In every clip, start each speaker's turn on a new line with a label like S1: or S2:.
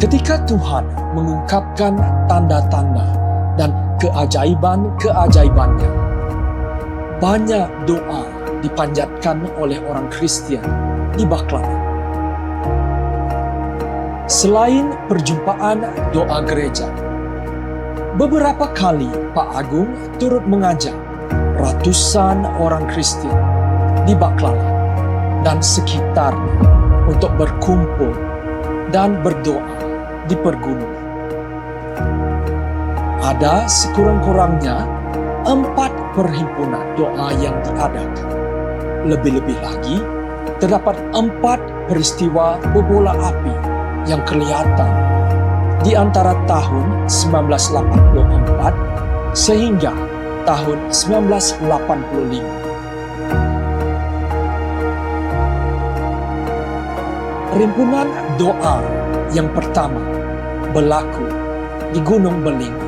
S1: Ketika Tuhan mengungkapkan tanda-tanda dan keajaiban-keajaibannya, banyak doa dipanjatkan oleh orang Kristen di Baklaran. Selain perjumpaan doa gereja, beberapa kali Pak Agung turut mengajak ratusan orang Kristen di Baklaran dan sekitarnya untuk berkumpul dan berdoa di pergunungan. Ada sekurang-kurangnya 4 perhimpunan doa yang diadakan. Lebih-lebih lagi, terdapat 4 peristiwa bobola api yang kelihatan di antara tahun 1984 sehingga tahun 1985. Perhimpunan doa yang pertama berlaku di Gunung Beling.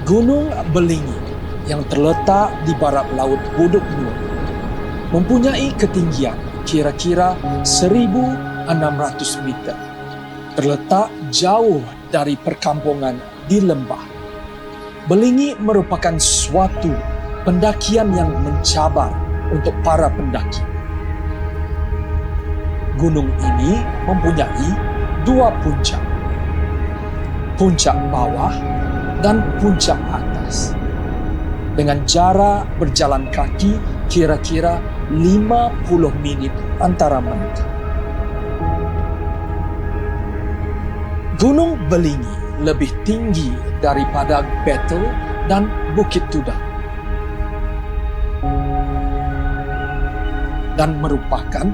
S1: Gunung Belingi yang terletak di barat laut Buduk Nur mempunyai ketinggian kira-kira 1.600 meter. Terletak jauh dari perkampungan di lembah. Belingi merupakan suatu pendakian yang mencabar untuk para pendaki. Gunung ini mempunyai 2 puncak. Puncak bawah dan puncak atas. Dengan jarak berjalan kaki kira-kira 50 menit antara mereka. Gunung Belingi lebih tinggi daripada Betel dan Bukit Tudang dan merupakan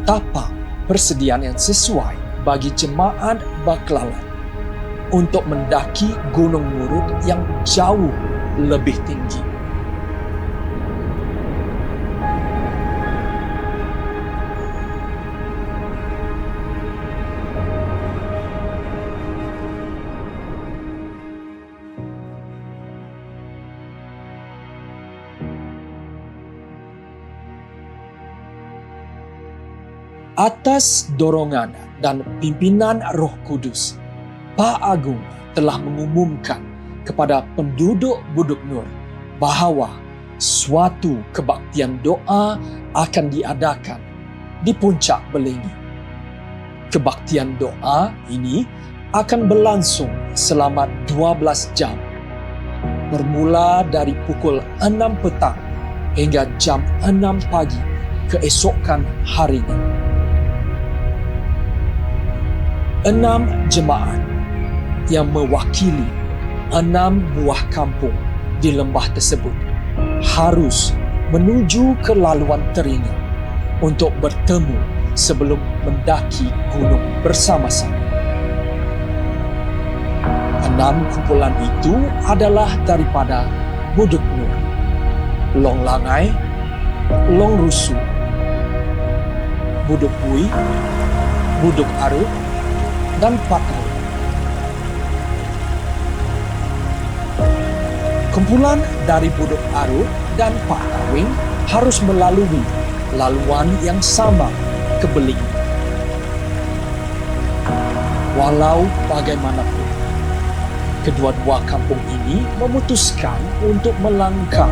S1: tapak persediaan yang sesuai bagi jemaat Baklaran untuk mendaki Gunung Murud yang jauh lebih tinggi. Atas dorongan dan pimpinan Roh Kudus, Pak Agung telah mengumumkan kepada penduduk Buduk Nur bahawa suatu kebaktian doa akan diadakan di Puncak Belingi. Kebaktian doa ini akan berlangsung selama 12 jam, bermula dari pukul 6 petang hingga jam 6 pagi keesokan harinya. 6 jemaat yang mewakili 6 buah kampung di lembah tersebut harus menuju ke laluan Teringa untuk bertemu sebelum mendaki gunung bersama-sama. 6 kumpulan itu adalah daripada Buduk Nur, Long Langai, Long Rusu, Buduk Bui, Buduk Aru, dan Patau. Kumpulan dari Buduk Aru dan Patawing harus melalui laluan yang sama ke Belingi. Walau bagaimanapun, kedua-dua kampung ini memutuskan untuk melangkah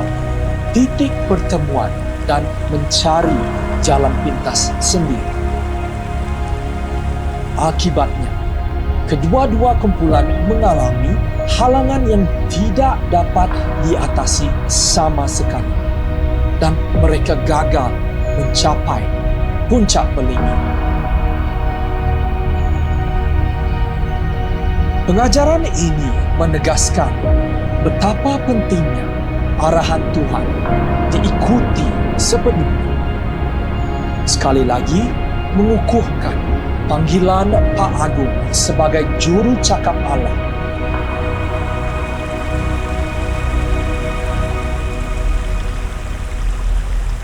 S1: titik pertemuan dan mencari jalan pintas sendiri. Akibatnya, kedua-dua kumpulan mengalami halangan yang tidak dapat diatasi sama sekali, dan mereka gagal mencapai Puncak Belingi. Pengajaran ini menegaskan betapa pentingnya arahan Tuhan diikuti sepenuhnya. Sekali lagi, mengukuhkan panggilan Pak Agung sebagai juru cakap Allah.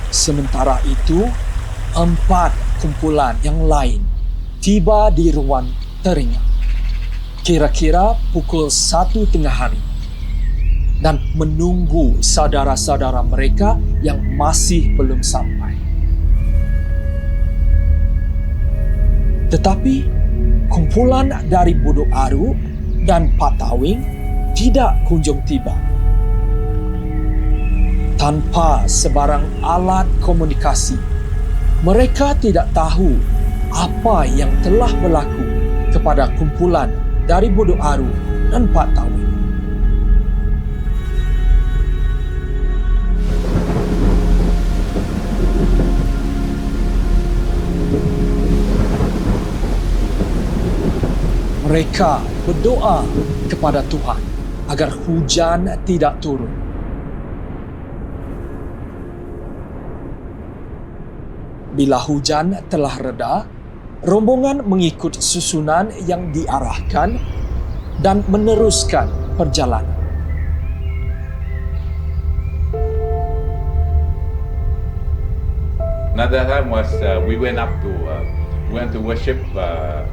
S1: Sementara itu, 4 kumpulan yang lain tiba di ruang Teringa kira-kira pukul 1 tengah hari dan menunggu saudara-saudara mereka yang masih belum sampai. Tetapi kumpulan dari Buduk Aru dan Patawing tidak kunjung tiba. Tanpa sebarang alat komunikasi, mereka tidak tahu apa yang telah berlaku kepada kumpulan dari Buduk Aru dan Patawing. Mereka berdoa kepada Tuhan agar hujan tidak turun. Bila hujan telah reda, rombongan mengikut susunan yang diarahkan dan meneruskan perjalanan.
S2: Another time was we went to worship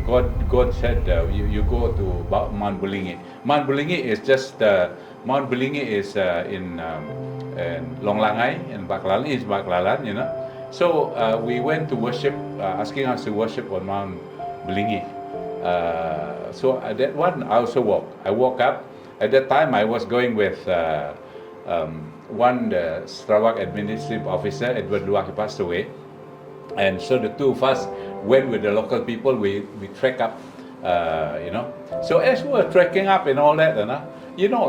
S2: God. God said you go to Mount Belingi. Mount Belingi is in Long Langai in Baklalan, you know. So we went to worship, asking us to worship on Mount Belingi. So that one I also walked. I woke up. At that time I was going with the Sarawak administrative officer, Edward Luak, passed away. And so the two of us went with the local people. We trek up, you know. So as we were trekking up and all that,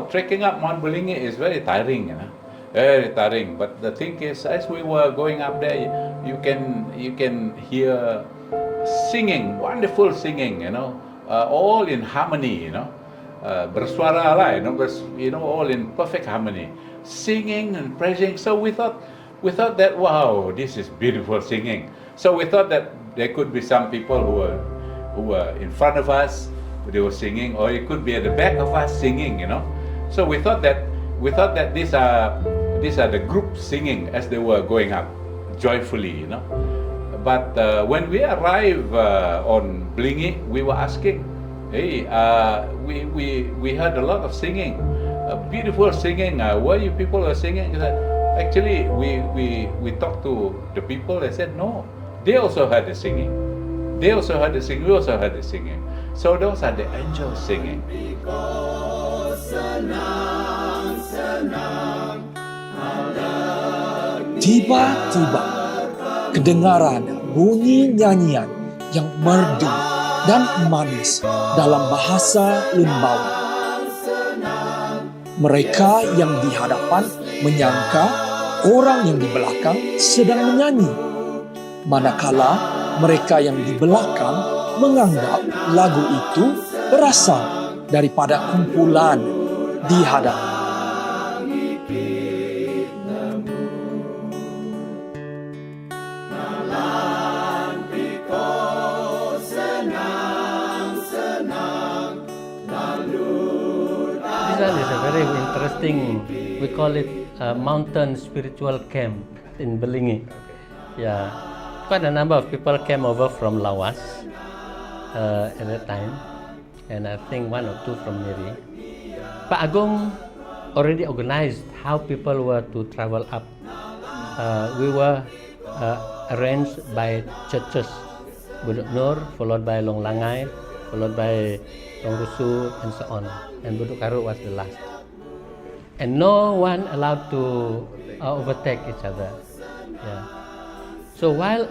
S2: trekking up Mount Belingi is very tiring, you know. Very tiring. But the thing is, as we were going up there, you can hear singing, wonderful singing, you know, all in harmony, you know, bersuara lah, you know, all in perfect harmony, singing and praising. So we thought that, wow, this is beautiful singing. So we thought that there could be some people who were in front of us, they were singing, or it could be at the back of us singing, you know. So we thought that these are the group singing as they were going up joyfully, you know. But when we arrived on Belingi, we were asking, hey, we heard a lot of singing, beautiful singing. Where you people are singing? Actually, we talked to the people. They said no, they also heard the singing. They also heard the singing, we also heard the singing. So those are the angels singing.
S1: Tiba-tiba kedengaran bunyi nyanyian yang merdu dan manis dalam bahasa Limbawi. Mereka yang di hadapan menyangka orang yang di belakang sedang menyanyi, manakala mereka yang di belakang menganggap lagu itu berasal daripada kumpulan di hadapan.
S3: This one is a very interesting, we call it a mountain spiritual camp in Belingi. Yeah, quite a number of people came over from Lawas at that time, and I think one or two from Miri. Pak Agung already organized how people were to travel up. We were arranged by churches, Buduk Nur, followed by Long Langai, followed by Long Rusu, and so on. And Buduk Karu was the last. And no one allowed to overtake each other. Yeah. So while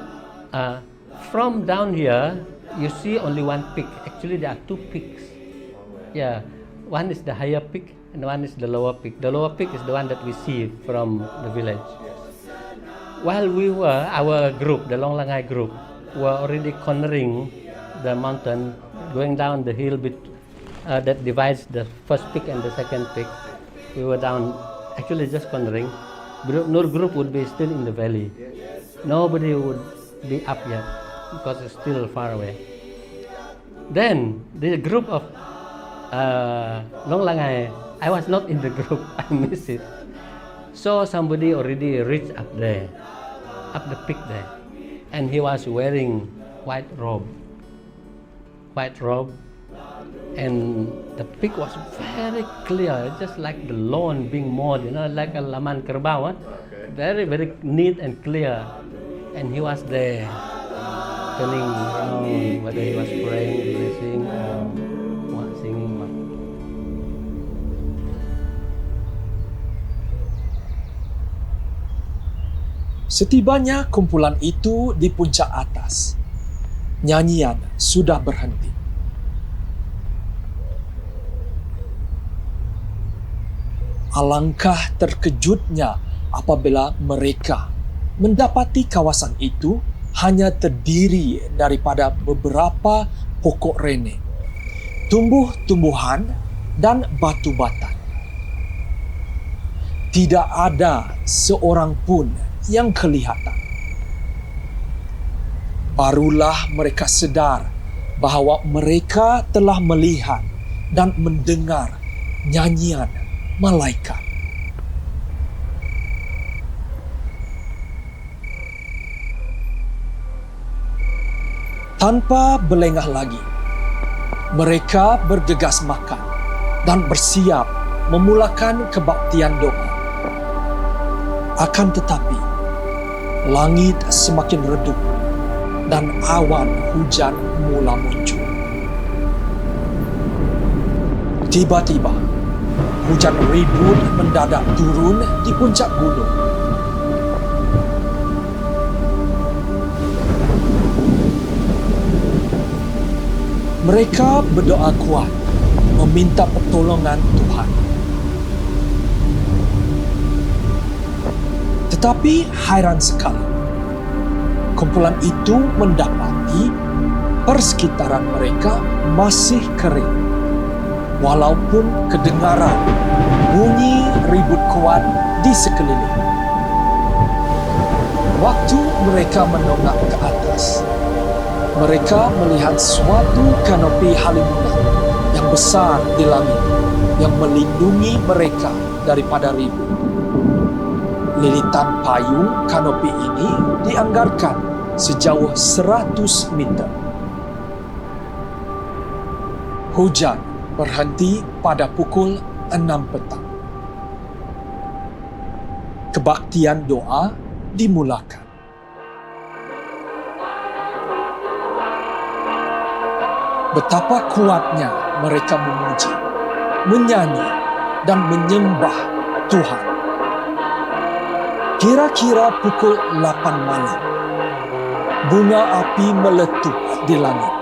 S3: from down here, you see only one peak. Actually, there are two peaks. Yeah, one is the higher peak and one is the lower peak. The lower peak is the one that we see from the village. While we were, our group, the Long Langai group, were already cornering the mountain, going down the hill that divides the first peak and the second peak. We were down, actually just cornering. Nur group would be still in the valley. Nobody would be up yet because it's still far away. Then the group of Long Langai, I was not in the group, I missed it. So somebody already reached up there, up the peak there, and he was wearing white robe, and the peak was very clear, just like the lawn being mowed, like a laman kerbau, very, very neat and clear. And he was there, turning around, whether he was praying, blessing, or singing.
S1: Setibanya kumpulan itu di puncak atas, nyanyian sudah berhenti. Alangkah terkejutnya apabila mereka mendapati kawasan itu hanya terdiri daripada beberapa pokok rene, tumbuh-tumbuhan, dan batu bata. Tidak ada seorang pun yang kelihatan. Barulah mereka sadar bahawa mereka telah melihat dan mendengar nyanyian malaikat. Tanpa belengah lagi, mereka bergegas makan dan bersiap memulakan kebaktian doa. Akan tetapi, langit semakin redup dan awan hujan mula muncul. Tiba-tiba, hujan ribut mendadak turun di puncak gunung. Mereka berdoa kuat, meminta pertolongan Tuhan. Tetapi hairan sekali, kumpulan itu mendapati persekitaran mereka masih kering, walaupun kedengaran bunyi ribut kuat di sekeliling. Waktu mereka menongak ke atas, mereka melihat suatu kanopi halimunan yang besar di langit yang melindungi mereka daripada ribut. Lilitan payung kanopi ini dianggarkan sejauh 100 meter. Hujan berhenti pada pukul 6 petang. Kebaktian doa dimulakan. betapa kuatnya mereka memuji, menyanyi, dan menyembah Tuhan. Kira-kira pukul 8 malam, bunga api meletup di langit.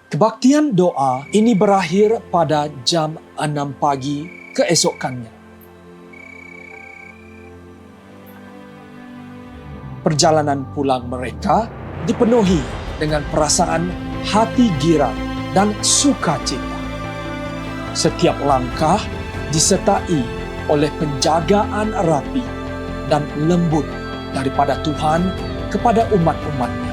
S1: Kebaktian doa ini berakhir pada jam 6 pagi keesokannya. Perjalanan pulang mereka dipenuhi dengan perasaan hati girang dan sukacita. Setiap langkah disertai oleh penjagaan rapi dan lembut daripada Tuhan kepada umat-umatnya.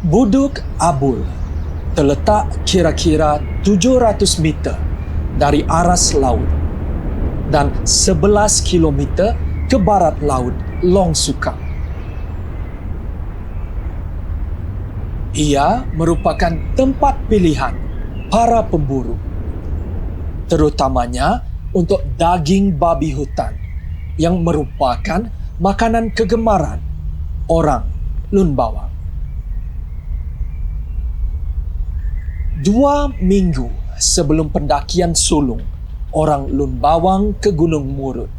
S1: Buduk Abul terletak kira-kira 700 meter dari aras laut dan 11 kilometer ke barat laut Long Sukang. Ia merupakan tempat pilihan para pemburu, terutamanya untuk daging babi hutan yang merupakan makanan kegemaran orang Lun Bawang. 2 minggu sebelum pendakian sulung orang Lun Bawang ke Gunung Murut,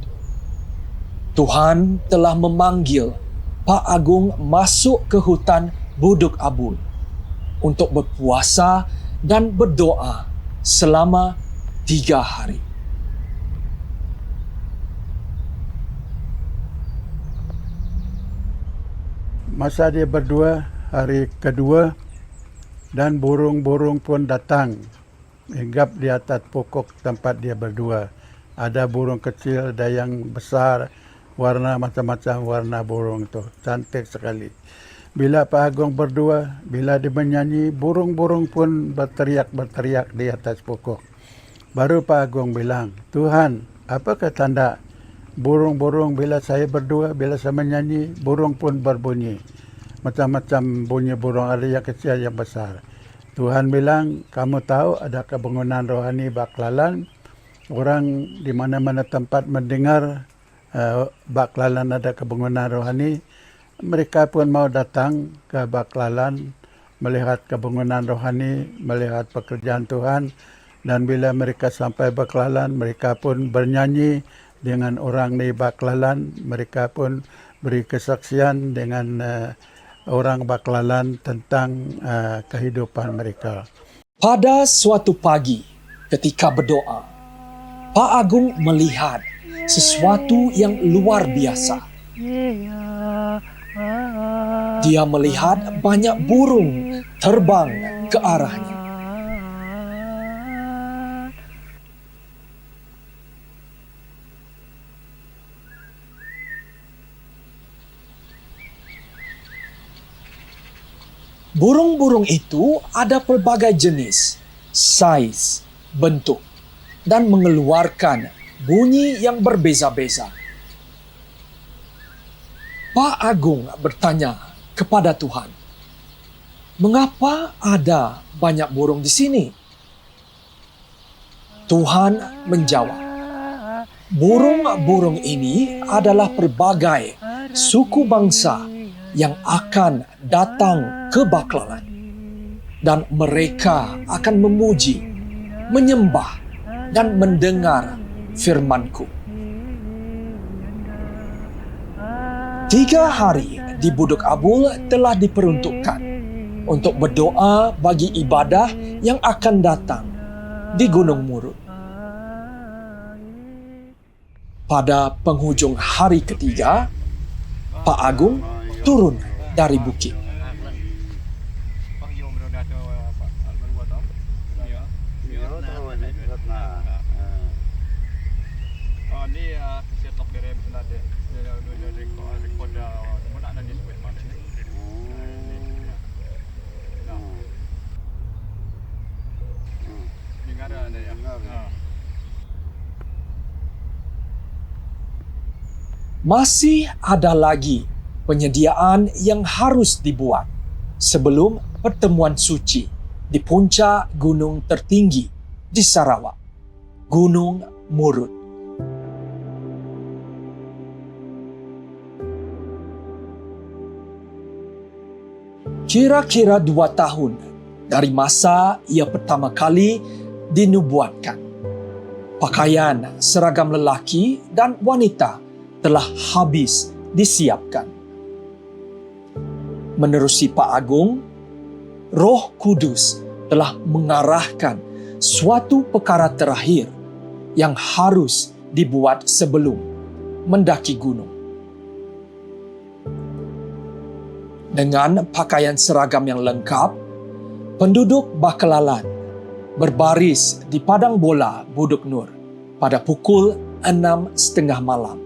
S1: Tuhan telah memanggil Pak Agung masuk ke hutan Buduk Abul untuk berpuasa dan berdoa selama 3 hari.
S4: Masa dia berdua, hari kedua, dan burung-burung pun datang hinggap di atas pokok tempat dia berdua. Ada burung kecil, ada yang besar, warna macam-macam warna burung itu. Cantik sekali. Bila Pak Agung berdua, bila dia menyanyi, burung-burung pun berteriak-berteriak di atas pokok. Baru Pak Agung bilang, Tuhan, apakah tanda burung-burung bila saya berdua, bila saya menyanyi, burung pun berbunyi. Macam-macam bunyi burung, ada yang kecil, yang besar. Tuhan bilang, kamu tahu ada kebangunan rohani Baklalan. Orang di mana-mana tempat mendengar Baklalan ada kebangunan rohani, mereka pun mau datang ke Baklalan, melihat kebangunan rohani, melihat pekerjaan Tuhan. Dan bila mereka sampai Baklalan, mereka pun bernyanyi dengan orang di Baklalan. Mereka pun beri kesaksian dengan orang Baklalan tentang kehidupan mereka.
S1: Pada suatu pagi ketika berdoa, Pak Agung melihat sesuatu yang luar biasa. Dia melihat banyak burung terbang ke arahnya. Burung-burung itu ada pelbagai jenis, saiz, bentuk, dan mengeluarkan bunyi yang berbeza-beza. Pak Agung bertanya kepada Tuhan, "Mengapa ada banyak burung di sini?" Tuhan menjawab, "Burung-burung ini adalah pelbagai suku bangsa yang akan datang ke Baklalan, dan mereka akan memuji, menyembah, dan mendengar firman-Ku." 3 hari di Buduk Abul telah diperuntukkan untuk berdoa bagi ibadah yang akan datang di Gunung Murut. Pada penghujung hari ketiga, Pak Agung turun dari bukit.
S5: Nok kira bisa ada record mana nanti sebut mana ni. Nah. Dengar ada ya.
S1: Masih ada lagi penyediaan yang harus dibuat sebelum pertemuan suci di puncak gunung tertinggi di Sarawak, Gunung Murut. Kira-kira 2 tahun dari masa ia pertama kali dinubuatkan, pakaian seragam lelaki dan wanita telah habis disiapkan. Menerusi Pak Agong, Roh Kudus telah mengarahkan suatu perkara terakhir yang harus dibuat sebelum mendaki gunung. Dengan pakaian seragam yang lengkap, penduduk Baklalan berbaris di padang bola Buduk Nur pada pukul 6.30 malam.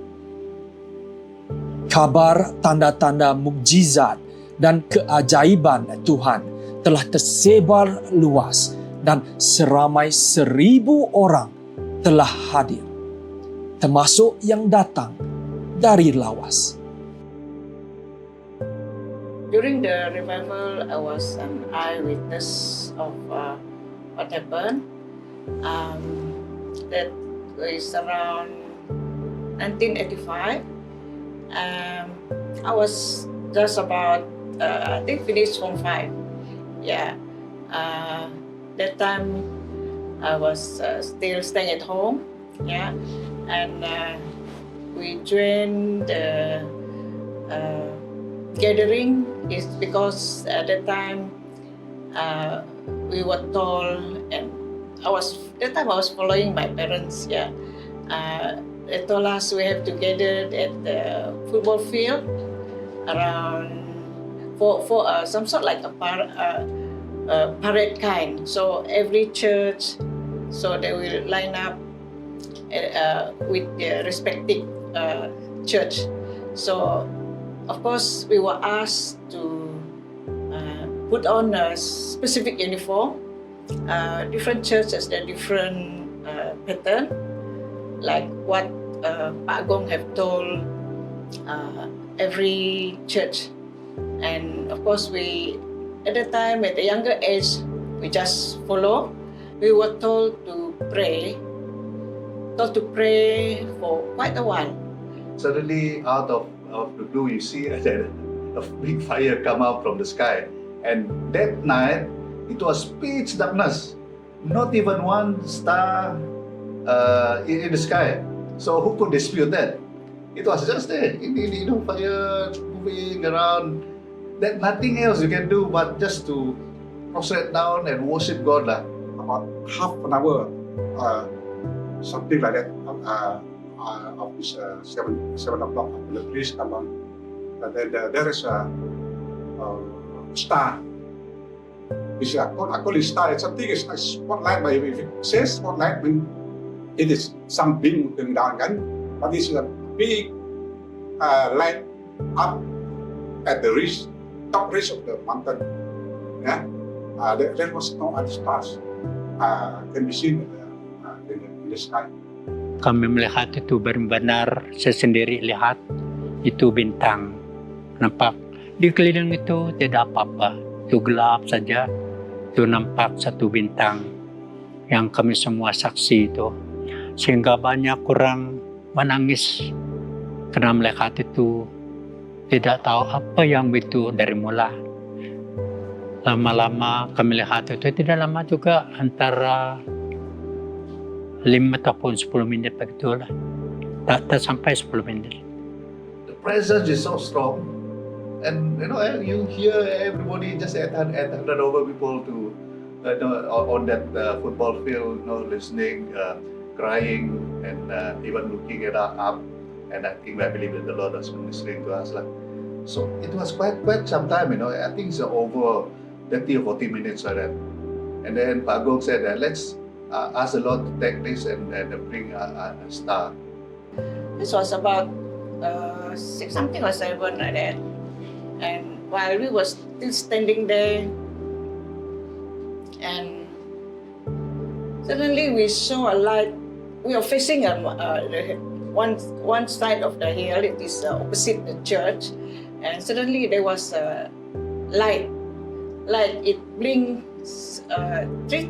S1: Kabar tanda-tanda mukjizat dan keajaiban Tuhan telah tersebar luas dan seramai 1,000 orang telah hadir, termasuk yang datang dari lawas.
S6: During the revival, I was an eyewitness of what happened. That was around 1985. I was just about, I think, finished Form 5. Yeah. That time I was still staying at home. Yeah. And we joined the gathering is because at that time we were told, and I was following my parents. Yeah. They told us we have to gather at the football field around for some sort like a parade kind. So every church, so they will line up with their respective church. So of course we were asked to put on a specific uniform. Different churches, their different pattern. Like what Pak Agong have told every church. And of course we, at the time, at a younger age, we just follow. We were told to pray for quite a while.
S7: Suddenly, out of the blue, you see a big fire come out from the sky. And that night, it was pitch darkness. Not even one star in the sky. So who could dispute that? It was just there, fire moving around. That nothing else you can do but just to prostrate down and worship God lah.
S8: About half an hour, something like that, of this 7 o'clock, the police come on. And then there is a star. It's I call it star. It's something is like spotlight, but if it says spotlight, when it is some beam going down, kan? But it's a big light up at the top ridge of the mountain. Yeah, there was no other stars can be seen in the sky.
S9: Kami melihat itu benar-benar sesendiri lihat itu bintang. Nampak di keliling itu tidak apa-apa, itu gelap saja. Itu nampak satu bintang yang kami semua saksi itu. Sehingga banyak orang menangis karena melihat itu, tidak tahu apa yang itu dari mula. Lama-lama kami lihat itu, tidak lama juga, antara 5 ataupun 10 minit begitulah. Tak sampai 10 minit.
S7: The presence is so strong. And you hear everybody just 800 over people to on that football field, listening, crying, and even looking at up. And I believe that the Lord has been listening to us. So it was quite some time. I think it's over 30 or 40 minutes like that. And then Pak Agong said that let's ask the Lord to take this and bring a star.
S6: This was about 6 something or 7 like that. And while we were still standing there, and suddenly we saw a light. We were facing one side of the hill. It is opposite the church, and suddenly there was a light. It blinks 3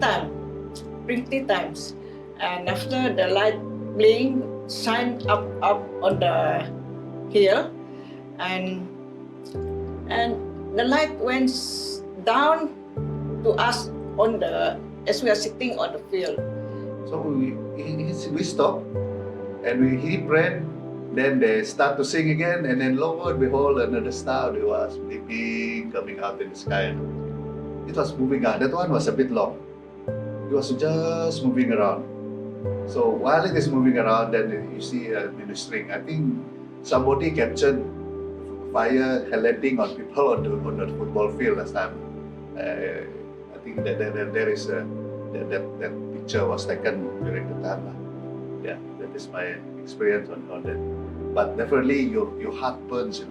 S6: times, and after the light blink, shine up on the hill, and the light went down to us as we are sitting on the field.
S7: So we stopped and he prayed. Then they start to sing again, and then lo and behold, another star was blinking coming out in the sky. It was moving on. That one was a bit long. It was just moving around. So while it is moving around, then you see ministering. I think somebody captured fire landing on people on the football field last time. I think that there is that picture was taken during the time. Yeah, that is my experience on that. But definitely your heart burns.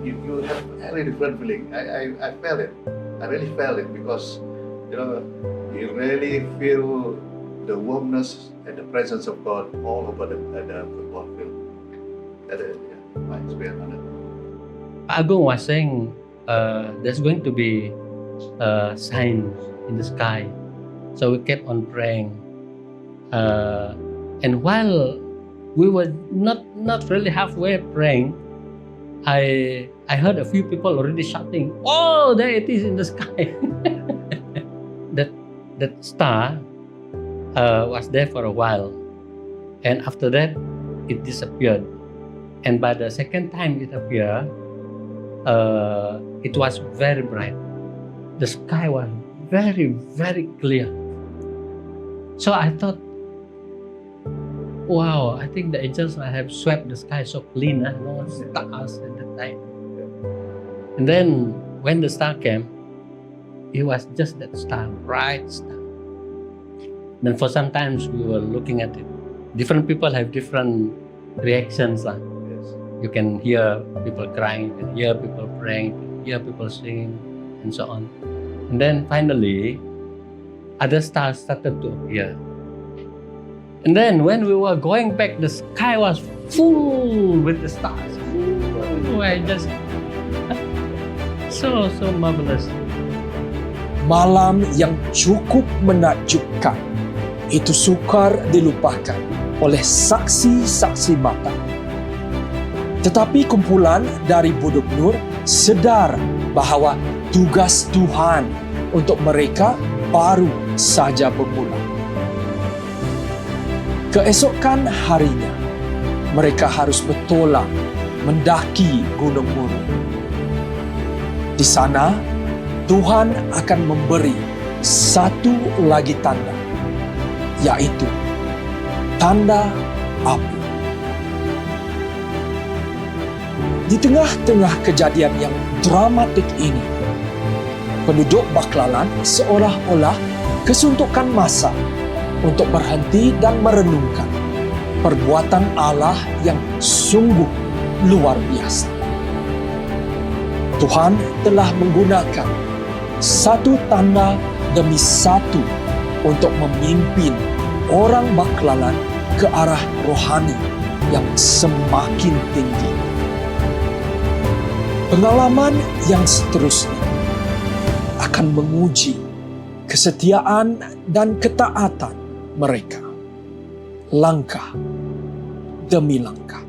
S7: You have a very different feeling. I felt it. I really felt it because you really feel the warmness and the presence of God all over the football field. That is my experience on it.
S3: Pak Agung was saying there's going to be a sign in the sky. So we kept on praying. And while we were not really halfway praying, I heard a few people already shouting, "Oh, there it is in the sky!" That star was there for a while, and after that, it disappeared. And by the second time it appeared, it was very bright. The sky was very, very clear. So I thought, wow, I think the angels have swept the sky so clean, no stars at the time. And then when the star came, it was just that star, bright star. Then for some times we were looking at it. Different people have different reactions. You can hear people crying, you can hear people praying, you can hear people singing, and so on. And then finally, other stars started to appear. And then when we were going back, the sky was full with the stars. I just so marvelous.
S1: Malam yang cukup menakjubkan itu sukar dilupakan oleh saksi-saksi mata. Tetapi kumpulan dari Buduk Nur sadar bahawa tugas Tuhan untuk mereka baru saja bermula. Keesokan harinya, mereka harus bertolak mendaki Gunung Muru. Di sana, Tuhan akan memberi satu lagi tanda, yaitu tanda api. Di tengah-tengah kejadian yang dramatik ini, penduduk Baklalan seolah-olah kesuntukan masa untuk berhenti dan merenungkan perbuatan Allah yang sungguh luar biasa. Tuhan telah menggunakan satu tanda demi satu untuk memimpin orang Baklalan ke arah rohani yang semakin tinggi. Pengalaman yang seterusnya akan menguji kesetiaan dan ketaatan mereka, langkah demi langkah.